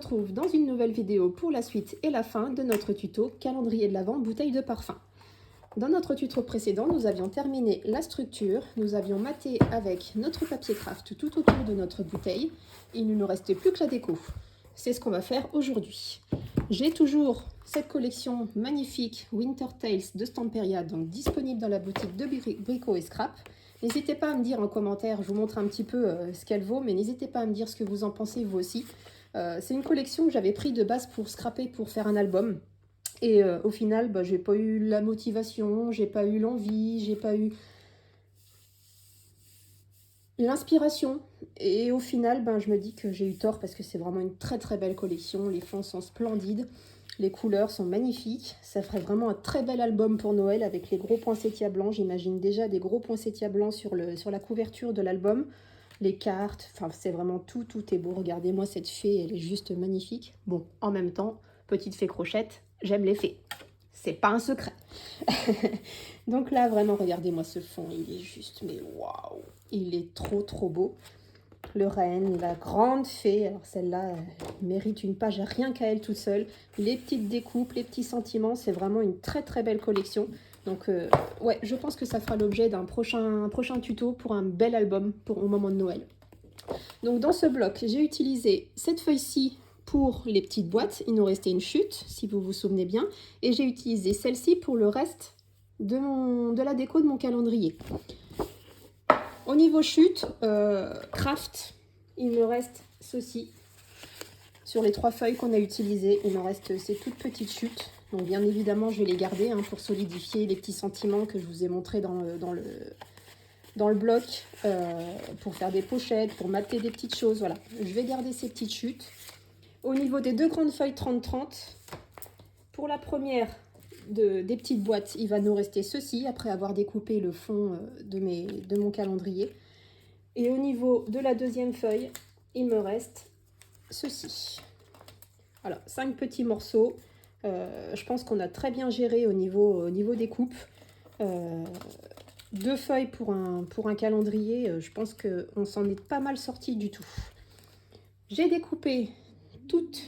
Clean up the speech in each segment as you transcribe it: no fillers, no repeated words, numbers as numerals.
retrouve dans une nouvelle vidéo pour la suite et la fin de notre tuto calendrier de l'Avent bouteille de parfum. Dans notre tuto précédent, nous avions terminé la structure, nous avions maté avec notre papier craft tout autour de notre bouteille. Il ne nous restait plus que la déco. C'est ce qu'on va faire aujourd'hui. J'ai toujours cette collection magnifique Winter Tales de Stamperia, donc disponible dans la boutique de Brico et Scrap. N'hésitez pas à me dire en commentaire, je vous montre un petit peu ce qu'elle vaut, mais n'hésitez pas à me dire ce que vous en pensez vous aussi. C'est une collection que j'avais pris de base pour scraper, pour faire un album. Et au final, j'ai pas eu la motivation, j'ai pas eu l'envie, j'ai pas eu l'inspiration. Et au final, je me dis que j'ai eu tort parce que c'est vraiment une très très belle collection. Les fonds sont splendides, les couleurs sont magnifiques. Ça ferait vraiment un très bel album pour Noël avec les gros poinsettias blancs. J'imagine déjà des gros poinsettias blancs sur la couverture de l'album. Les cartes, enfin c'est vraiment tout est beau. Regardez-moi cette fée, elle est juste magnifique. Bon, en même temps, petite fée crochette, j'aime les fées. C'est pas un secret. Donc là, vraiment, regardez-moi ce fond. Il est juste, mais waouh! Il est trop beau. Le renne, la grande fée. Alors celle-là mérite une page rien qu'à elle toute seule. Les petites découpes, les petits sentiments. C'est vraiment une très belle collection. Donc ouais, je pense que ça fera l'objet d'un prochain tuto pour un bel album au moment de Noël. Donc dans ce bloc, j'ai utilisé cette feuille-ci pour les petites boîtes. Il nous restait une chute, si vous vous souvenez bien. Et j'ai utilisé celle-ci pour le reste de la déco de mon calendrier. Au niveau chute, craft, il me reste ceci. Sur les 3 feuilles qu'on a utilisées, il me reste ces toutes petites chutes. Donc bien évidemment, je vais les garder pour solidifier les petits sentiments que je vous ai montrés dans le bloc, pour faire des pochettes, pour mater des petites choses. Voilà, je vais garder ces petites chutes. Au niveau des 2 grandes feuilles 30-30, pour la première des petites boîtes, il va nous rester ceci, après avoir découpé le fond de mon calendrier. Et au niveau de la deuxième feuille, il me reste ceci. Voilà, 5 petits morceaux. Je pense qu'on a très bien géré au niveau des coupes. 2 feuilles pour un calendrier, je pense qu'on s'en est pas mal sorti du tout. J'ai découpé toutes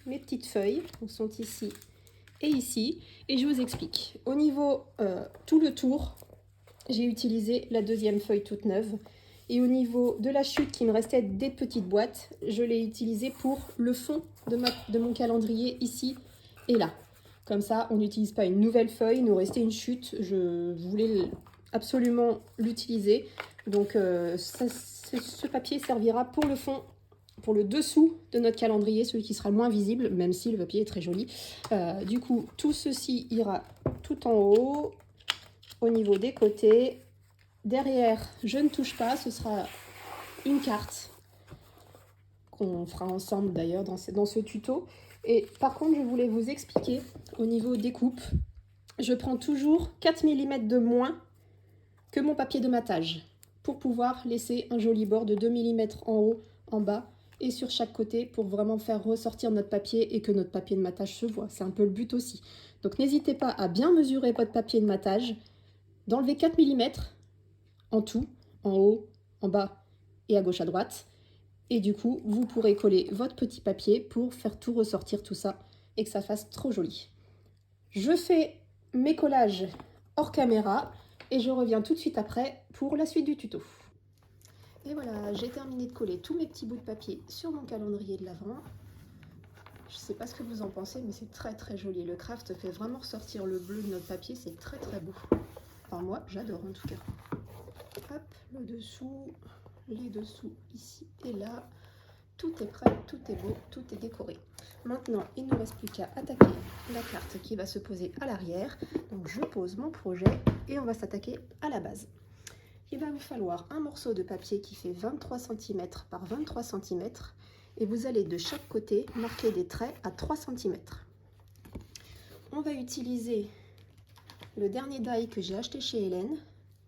mes petites feuilles, elles sont ici et ici, et je vous explique. Au niveau tout le tour, j'ai utilisé la deuxième feuille toute neuve, et au niveau de la chute qui me restait des petites boîtes, je l'ai utilisé pour le fond de mon calendrier ici et là. Comme ça, on n'utilise pas une nouvelle feuille, il nous restait une chute, je voulais absolument l'utiliser. Donc ce papier servira pour le fond, pour le dessous de notre calendrier, celui qui sera le moins visible, même si le papier est très joli. Du coup, tout ceci ira tout en haut, au niveau des côtés. Derrière, je ne touche pas, ce sera une carte qu'on fera ensemble d'ailleurs dans ce tuto. Et par contre, je voulais vous expliquer au niveau des coupes, je prends toujours 4 mm de moins que mon papier de matage pour pouvoir laisser un joli bord de 2 mm en haut, en bas et sur chaque côté pour vraiment faire ressortir notre papier et que notre papier de matage se voit. C'est un peu le but aussi. Donc n'hésitez pas à bien mesurer votre papier de matage, d'enlever 4 mm en tout, en haut, en bas et à gauche à droite. Et du coup, vous pourrez coller votre petit papier pour faire tout ressortir tout ça et que ça fasse trop joli. Je fais mes collages hors caméra et je reviens tout de suite après pour la suite du tuto. Et voilà, j'ai terminé de coller tous mes petits bouts de papier sur mon calendrier de l'Avent. Je ne sais pas ce que vous en pensez, mais c'est très joli. Le craft fait vraiment ressortir le bleu de notre papier, c'est très beau. Enfin moi, j'adore en tout cas. Hop, le dessous, les dessous ici et là. Tout est prêt, tout est beau, tout est décoré. Maintenant, il ne nous reste plus qu'à attaquer la carte qui va se poser à l'arrière. Donc je pose mon projet et on va s'attaquer à la base. Il va vous falloir un morceau de papier qui fait 23 cm par 23 cm et vous allez de chaque côté marquer des traits à 3 cm. On va utiliser le dernier die que j'ai acheté chez Hélène,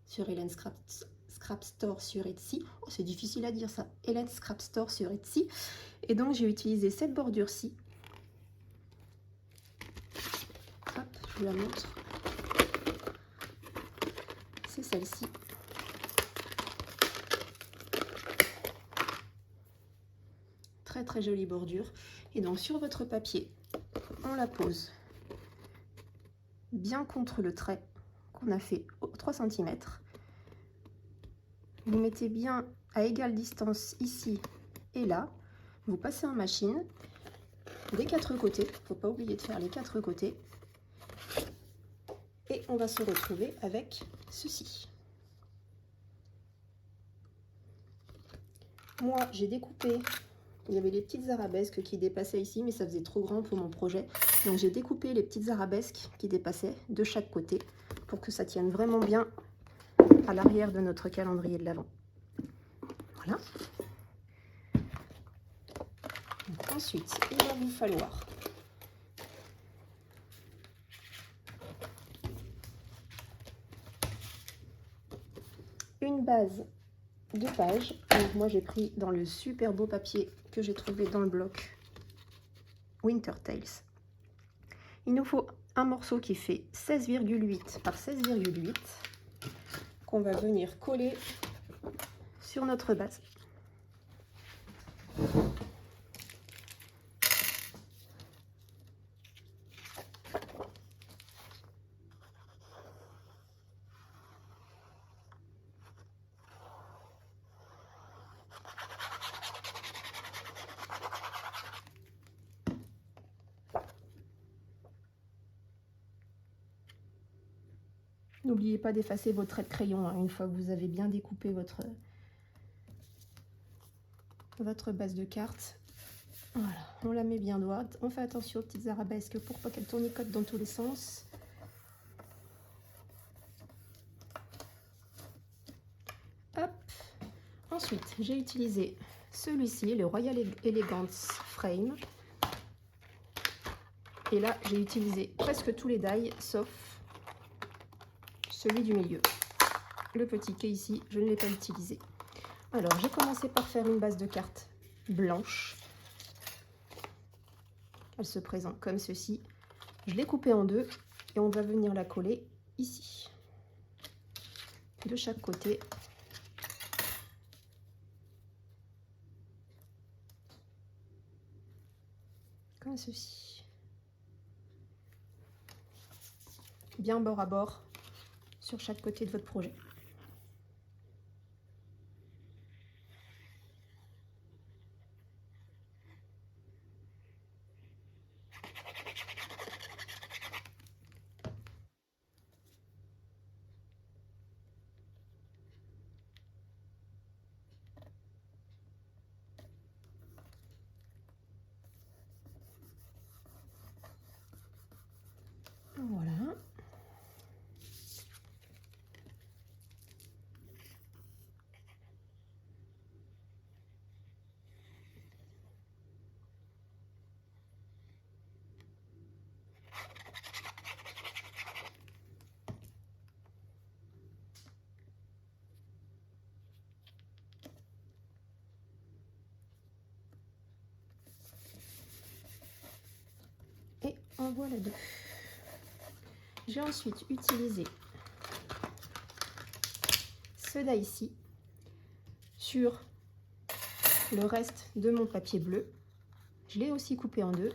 sur Hélène Scrap Store sur Etsy. Oh, c'est difficile à dire ça. Hélène Scrap Store sur Etsy. Et donc j'ai utilisé cette bordure-ci. Hop, je vous la montre. C'est celle-ci. très très jolie bordure. Et donc sur votre papier, on la pose bien contre le trait qu'on a fait 3 cm. Vous mettez bien à égale distance ici et là. Vous passez en machine des 4 côtés. Il ne faut pas oublier de faire les 4 côtés. Et on va se retrouver avec ceci. Moi, j'ai découpé, il y avait les petites arabesques qui dépassaient ici, mais ça faisait trop grand pour mon projet. Donc j'ai découpé les petites arabesques qui dépassaient de chaque côté pour que ça tienne vraiment bien à l'arrière de notre calendrier de l'Avent. Voilà. Donc, ensuite, il va vous falloir une base de page. Donc moi j'ai pris dans le super beau papier que j'ai trouvé dans le bloc Winter Tales. Il nous faut un morceau qui fait 16,8 par 16,8 qu'on va venir coller sur notre base. N'oubliez pas d'effacer vos traits de crayon hein, une fois que vous avez bien découpé votre base de cartes. Voilà, on la met bien droite. On fait attention aux petites arabesques pour pas qu'elles tournicotent dans tous les sens. Hop. Ensuite, j'ai utilisé celui-ci, le Royal Elegance Frame. Et là, j'ai utilisé presque tous les die, sauf celui du milieu. Le petit qui est ici, je ne l'ai pas utilisé. Alors, j'ai commencé par faire une base de cartes blanche. Elle se présente comme ceci. Je l'ai coupée en deux et on va venir la coller ici. De chaque côté. Comme ceci. Bien bord à bord sur chaque côté de votre projet. Voilà. Et en voilà deux. J'ai ensuite utilisé ceux-là ici sur le reste de mon papier bleu. Je l'ai aussi coupé en deux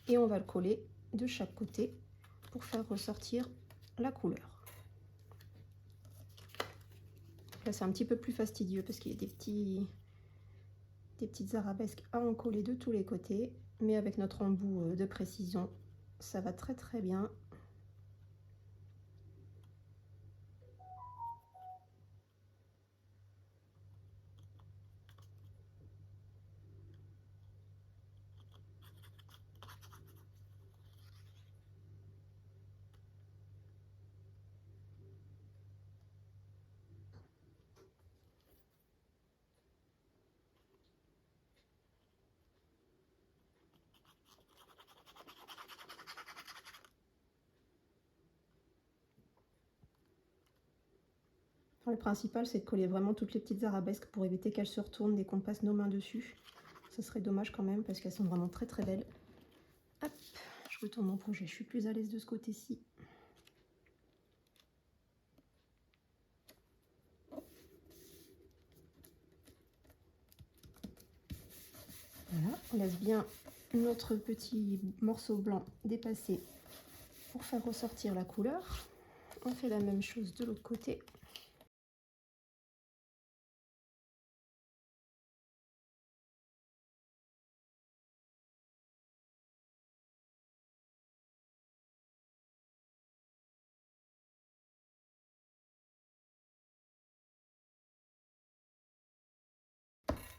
et on va le coller de chaque côté pour faire ressortir la couleur. Là c'est un petit peu plus fastidieux parce qu'il y a des petites arabesques à en coller de tous les côtés, mais avec notre embout de précision ça va très très bien. Le principal, c'est de coller vraiment toutes les petites arabesques pour éviter qu'elles se retournent dès qu'on passe nos mains dessus. Ça serait dommage quand même parce qu'elles sont vraiment très très belles. Hop, je retourne mon projet, je suis plus à l'aise de ce côté-ci. Voilà, on laisse bien notre petit morceau blanc dépasser pour faire ressortir la couleur. On fait la même chose de l'autre côté.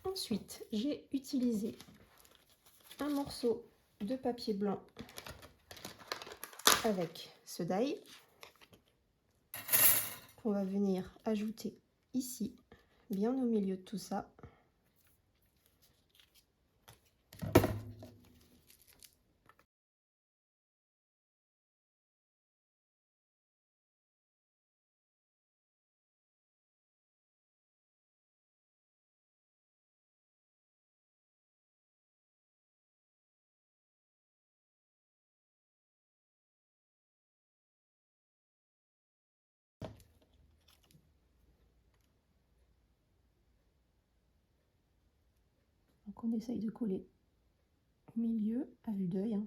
Ensuite, j'ai utilisé un morceau de papier blanc avec ce die qu'on va venir ajouter ici, bien au milieu de tout ça. Donc on essaye de coller au milieu à vue d'œil, hein.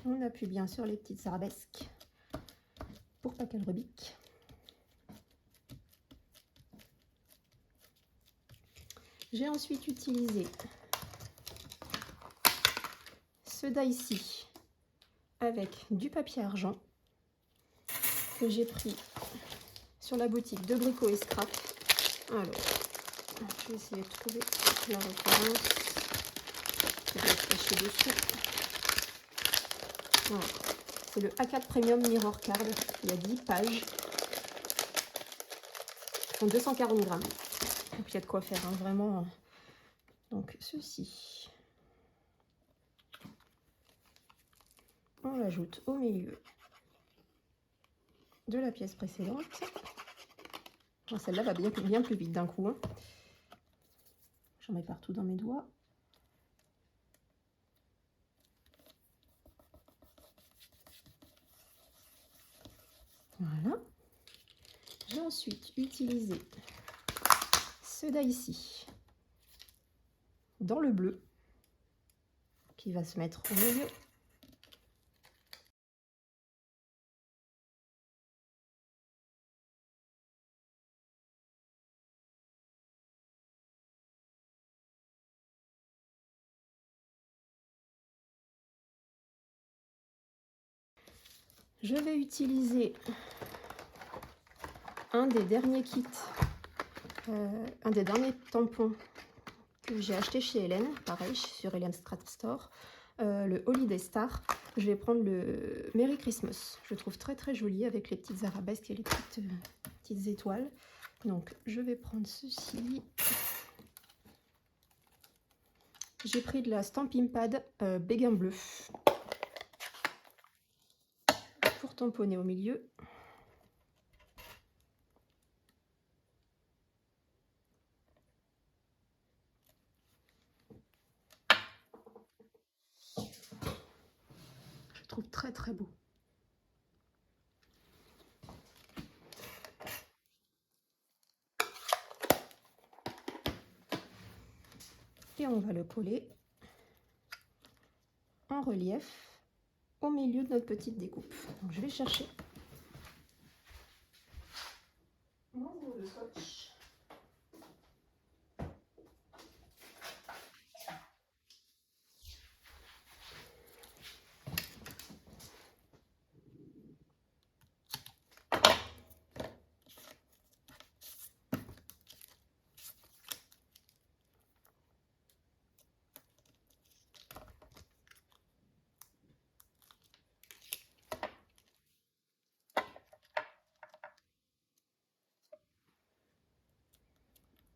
On appuie bien sur les petites arabesques pour pas qu'elles rebiquent. J'ai ensuite utilisé ce die-ci avec du papier argent que j'ai pris sur la boutique de Brico et Scrap. Alors, je vais essayer de trouver la référence qui doit être cachée dessus. Voilà. C'est le A4 Premium Mirror Card. Il y a 10 pages. Ils font 240 grammes. Donc il y a de quoi faire, hein, vraiment. Donc ceci, on l'ajoute au milieu de la pièce précédente. Bon, celle-là va bien plus vite d'un coup, hein. J'en mets partout dans mes doigts. Voilà. J'ai ensuite utilisé ce die-ci dans le bleu qui va se mettre au milieu. Je vais utiliser un des derniers kits, un des derniers tampons que j'ai acheté chez Hélène, pareil, sur Hélène Scrap Store, le Holiday Star. Je vais prendre le Merry Christmas. Je le trouve très très joli avec les petites arabesques et les petites étoiles. Donc je vais prendre ceci. J'ai pris de la Stampin' Pad Béguin bleu pour tamponner au milieu. Je trouve très très beau. Et on va le coller en relief au milieu de notre petite découpe. Donc je vais chercher mon rouleau de scotch.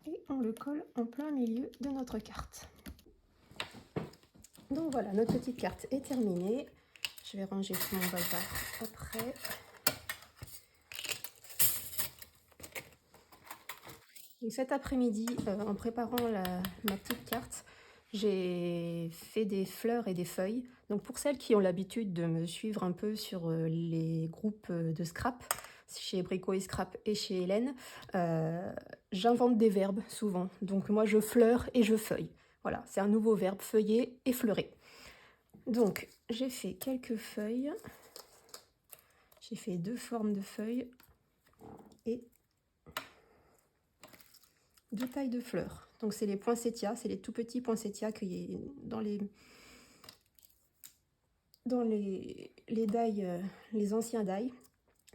Et on le colle en plein milieu de notre carte. Donc voilà, notre petite carte est terminée. Je vais ranger tout mon bazar après. Et cet après-midi, en préparant ma petite carte, j'ai fait des fleurs et des feuilles. Donc pour celles qui ont l'habitude de me suivre un peu sur les groupes de scrap, chez Brico et Scrap et chez Hélène, j'invente des verbes souvent. Donc moi je fleure et je feuille. Voilà, c'est un nouveau verbe, feuiller et fleurer. Donc j'ai fait quelques feuilles. J'ai fait 2 formes de feuilles et 2 tailles de fleurs. Donc c'est les poinsettias, c'est les tout petits poinsettias qu'il y a dans les die, les anciens die.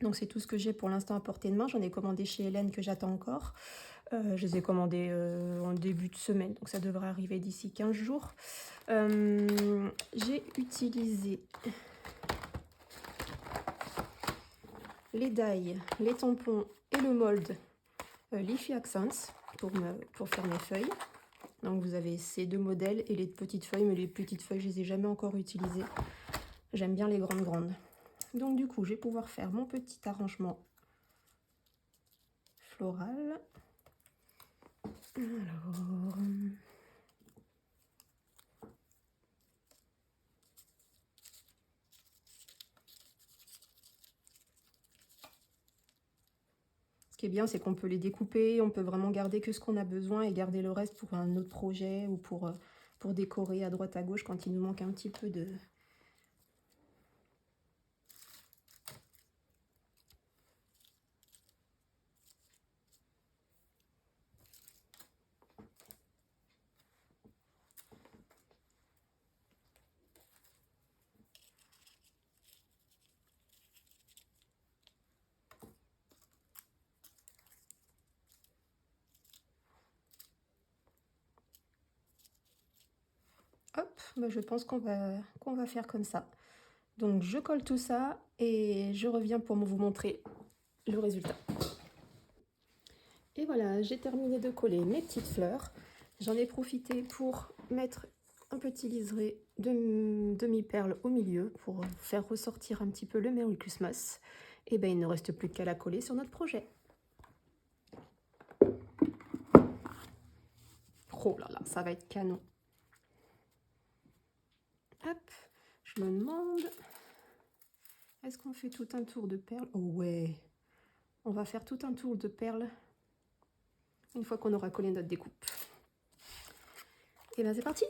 Donc c'est tout ce que j'ai pour l'instant à portée de main. J'en ai commandé chez Hélène que j'attends encore. Je les ai commandés en début de semaine, donc ça devrait arriver d'ici 15 jours. J'ai utilisé les die, les tampons et le mold Leafy Accents pour faire mes feuilles. Donc vous avez ces 2 modèles et les petites feuilles, mais les petites feuilles je les ai jamais encore utilisées. J'aime bien les grandes. Donc du coup je vais pouvoir faire mon petit arrangement floral. Alors... Ce qui est bien, c'est qu'on peut les découper, on peut vraiment garder que ce qu'on a besoin et garder le reste pour un autre projet ou pour décorer à droite à gauche quand il nous manque un petit peu de... Hop, bah je pense qu'on va faire comme ça. Donc je colle tout ça et je reviens pour vous montrer le résultat. Et voilà, j'ai terminé de coller mes petites fleurs. J'en ai profité pour mettre un petit liseré de demi-perle au milieu pour faire ressortir un petit peu le Merry Christmas. Et ben il ne reste plus qu'à la coller sur notre projet. Oh là là, ça va être canon. Hop, je me demande, est-ce qu'on fait tout un tour de perles? Oh ouais, on va faire tout un tour de perles une fois qu'on aura collé notre découpe. Et bien c'est parti!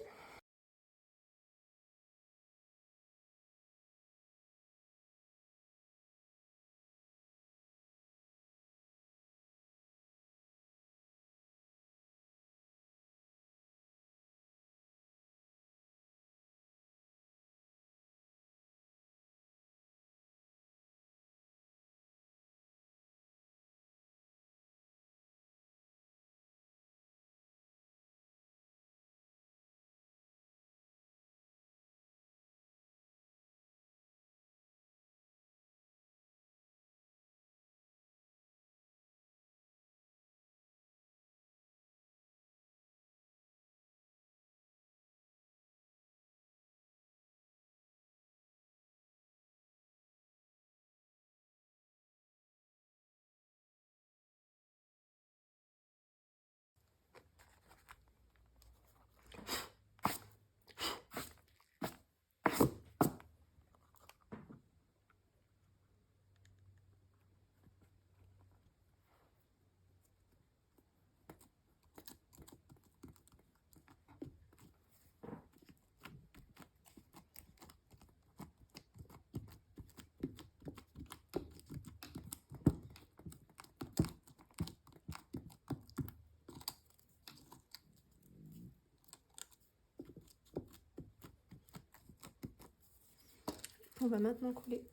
On va maintenant coller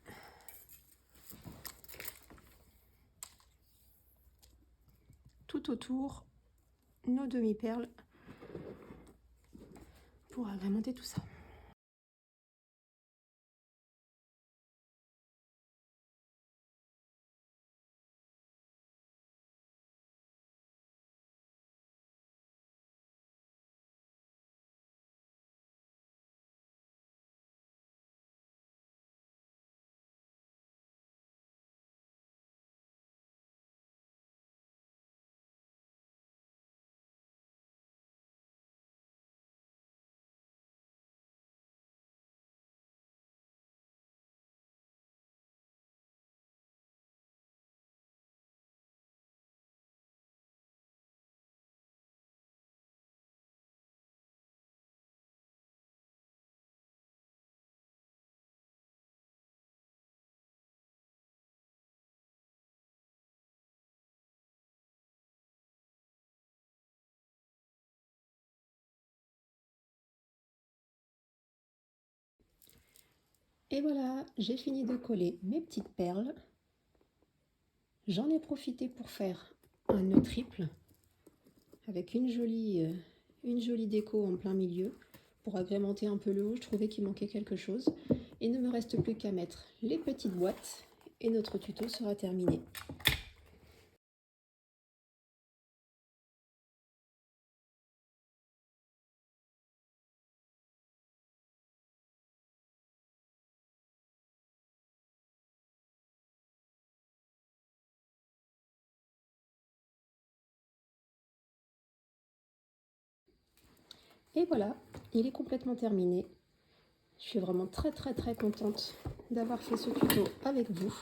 tout autour nos demi-perles pour agrémenter tout ça. Et voilà, j'ai fini de coller mes petites perles. J'en ai profité pour faire un nœud triple avec une jolie déco en plein milieu. Pour agrémenter un peu le haut, je trouvais qu'il manquait quelque chose. Il ne me reste plus qu'à mettre les petites boîtes et notre tuto sera terminé. Et voilà, il est complètement terminé. Je suis vraiment très contente d'avoir fait ce tuto avec vous.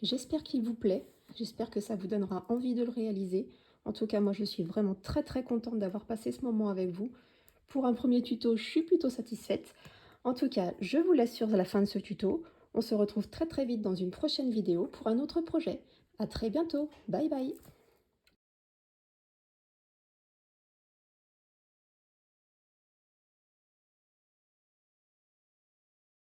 J'espère qu'il vous plaît, j'espère que ça vous donnera envie de le réaliser. En tout cas, moi je suis vraiment très contente d'avoir passé ce moment avec vous. Pour un premier tuto, je suis plutôt satisfaite. En tout cas, je vous laisse sur la fin de ce tuto. On se retrouve très vite dans une prochaine vidéo pour un autre projet. À très bientôt, bye bye.